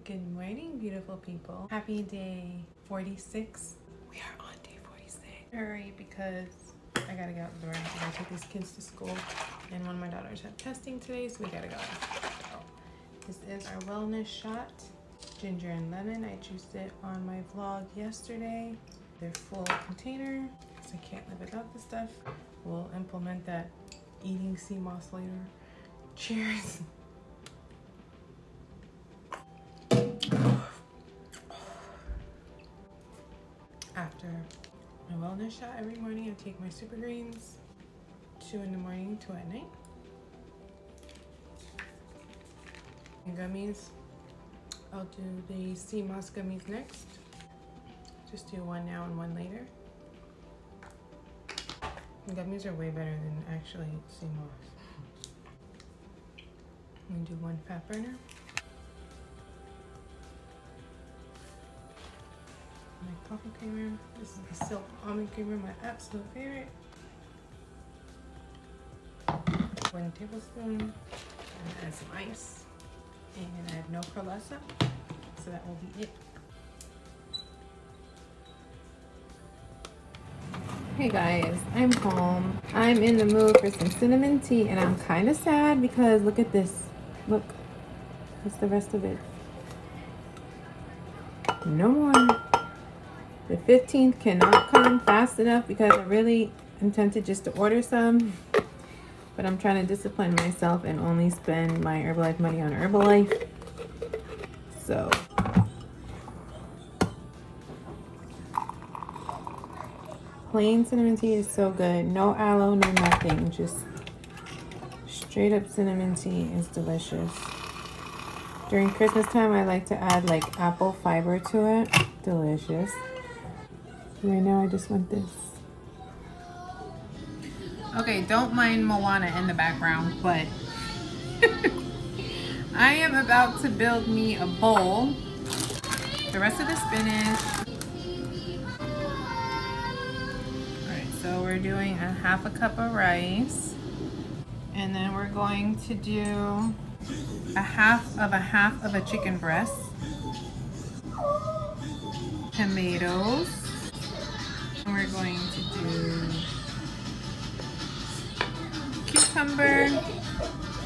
Good morning, beautiful people. Happy day 46. We are on day 46. Hurry because I gotta get out the door. I gotta take these kids to school. And one of my daughters have testing today, so we gotta go. So, this is our wellness shot. Ginger and lemon. I juiced it on my vlog yesterday. They're full container, because I can't live without this stuff. We'll implement that eating sea moss later. Cheers. After my wellness shot every morning, I take my super greens, 2 in the morning, 2 at night. And gummies, I'll do the sea moss gummies next. Just do one now and one later. And gummies are way better than actually sea moss. I'm gonna do 1 fat burner. My coffee creamer. This is the silk almond creamer, my absolute favorite. 1 tablespoon. And add some ice. And I have no pearlescent, so that will be it. Hey guys, I'm home. I'm in the mood for some cinnamon tea, and I'm kind of sad because look at this. Look, that's the rest of it. No more. The 15th cannot come fast enough because I really am tempted just to order some. But I'm trying to discipline myself and only spend my Herbalife money on Herbalife. So. Plain cinnamon tea is so good. No aloe, no nothing. Just straight up cinnamon tea is delicious. During Christmas time, I like to add like apple fiber to it. Delicious. Right now, I just want this. Okay, don't mind Moana in the background, but I am about to build me a bowl. The rest of the spinach. Alright, so we're doing a 1/2 cup of rice. And then we're going to do a half of a chicken breast. Tomatoes. And we're going to do cucumber.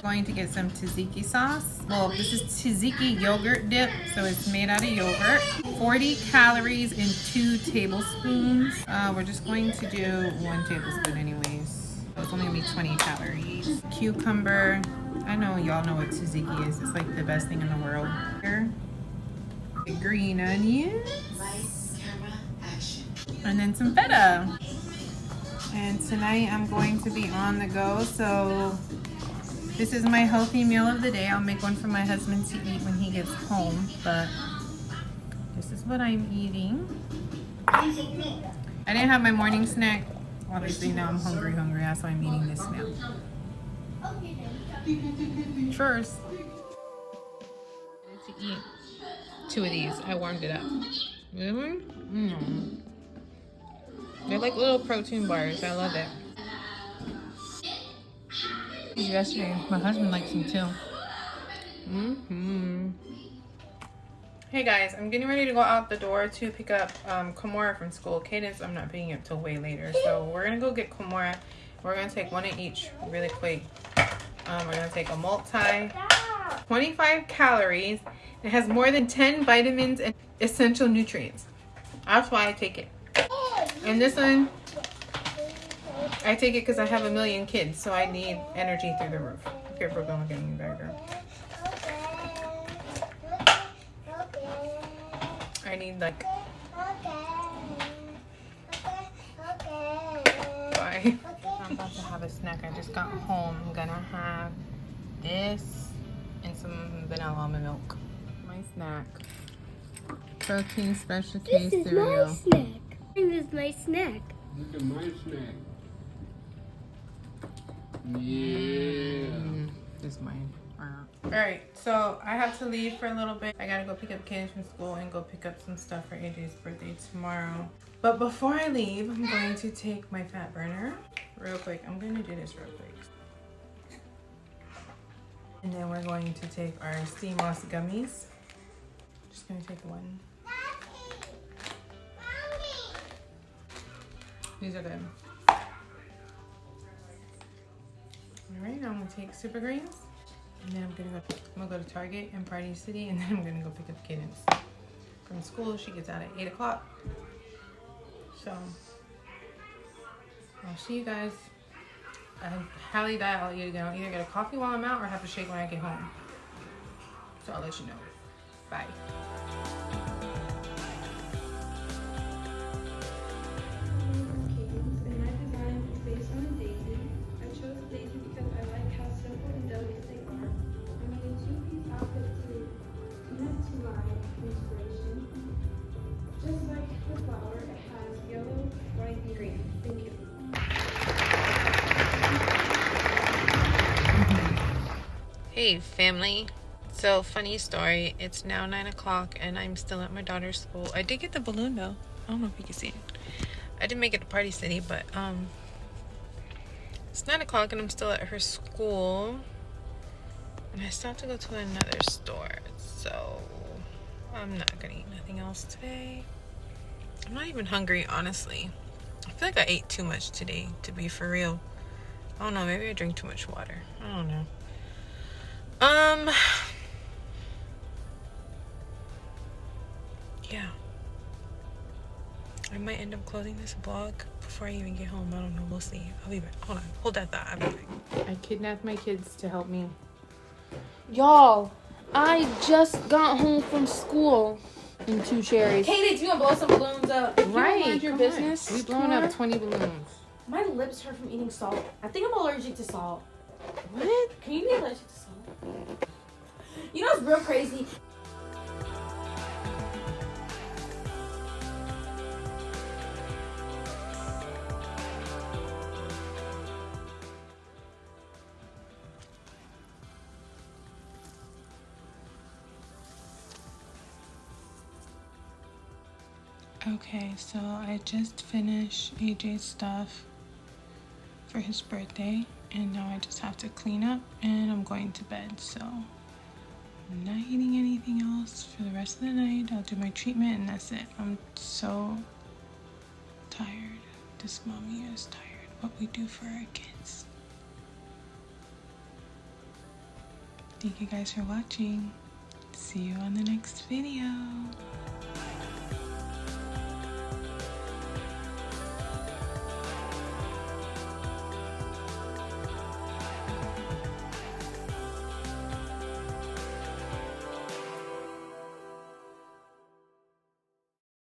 Going to get some tzatziki sauce. Well, this is tzatziki yogurt dip, so it's made out of yogurt. 40 calories in 2 tablespoons. We're just going to do 1 tablespoon anyways. So it's only gonna be 20 calories. Cucumber. I know y'all know what tzatziki is. It's like the best thing in the world. Here, the green onions. And then some feta. And tonight I'm going to be on the go, so this is my healthy meal of the day. I'll make one for my husband to eat when he gets home, but this is what I'm eating. I didn't have my morning snack. Obviously now I'm hungry. That's why I'm eating this now. First, to eat 2 of these. I warmed it up. Really? They're like little protein bars. I love it. Yesterday, my husband likes them too. Hey guys, I'm getting ready to go out the door to pick up Kimora from school. Cadence, I'm not picking up till way later. So we're gonna go get Kimora. We're gonna take 1 of each really quick. We're gonna take a multi, 25 calories. It has more than 10 vitamins and essential nutrients. That's why I take it. And this one, I take it because I have 1 million kids, so I need energy through the roof. Careful, don't look at me in the background. I need like. Bye. I'm about to have a snack. I just got home. I'm gonna have this and some vanilla almond milk. My snack. Protein special K cereal. This is my snack. This is my snack. Look at my snack. Yeah. This is mine. Alright, so I have to leave for a little bit. I gotta go pick up kids from school and go pick up some stuff for AJ's birthday tomorrow. But before I leave, I'm going to take my fat burner real quick. I'm gonna do this real quick. And then we're going to take our sea moss gummies. gonna take one. These are good. Alright, now I'm gonna take Super Greens. And then I'm gonna go to Target and Party City, and then I'm gonna go pick up Cadence from school. She gets out at 8 o'clock. So I'll see you guys. I highly doubt I'll either get a coffee while I'm out or have a shake when I get home. So I'll let you know. Bye. Hey family, so funny story, it's now 9 o'clock and I'm still at my daughter's school. I did get the balloon though. I don't know if you can see it. I didn't make it to Party City, but it's 9 o'clock and I'm still at her school. And I still have to go to another store, so I'm not gonna eat nothing else today. I'm not even hungry, honestly. I feel like I ate too much today, to be for real. I don't know, maybe I drank too much water. I don't know. Yeah. I might end up closing this vlog before I even get home. I don't know, we'll see. I'll be back. Hold on, hold that thought. I'll be back. I kidnapped my kids to help me. Y'all, I just got home from school. And 2 cherries. Cadence, you gonna blow some balloons up? Right, mind your business. We blown up 20 balloons. My lips hurt from eating salt. I think I'm allergic to salt. What? Can you be allergic to salt? You know what's real crazy? Okay, so I just finished AJ's stuff for his birthday, and now I just have to clean up and I'm going to bed. So I'm not eating anything else for the rest of the night. I'll do my treatment and that's it. I'm so tired. This mommy is tired. What we do for our kids. Thank you guys for watching. See you on the next video.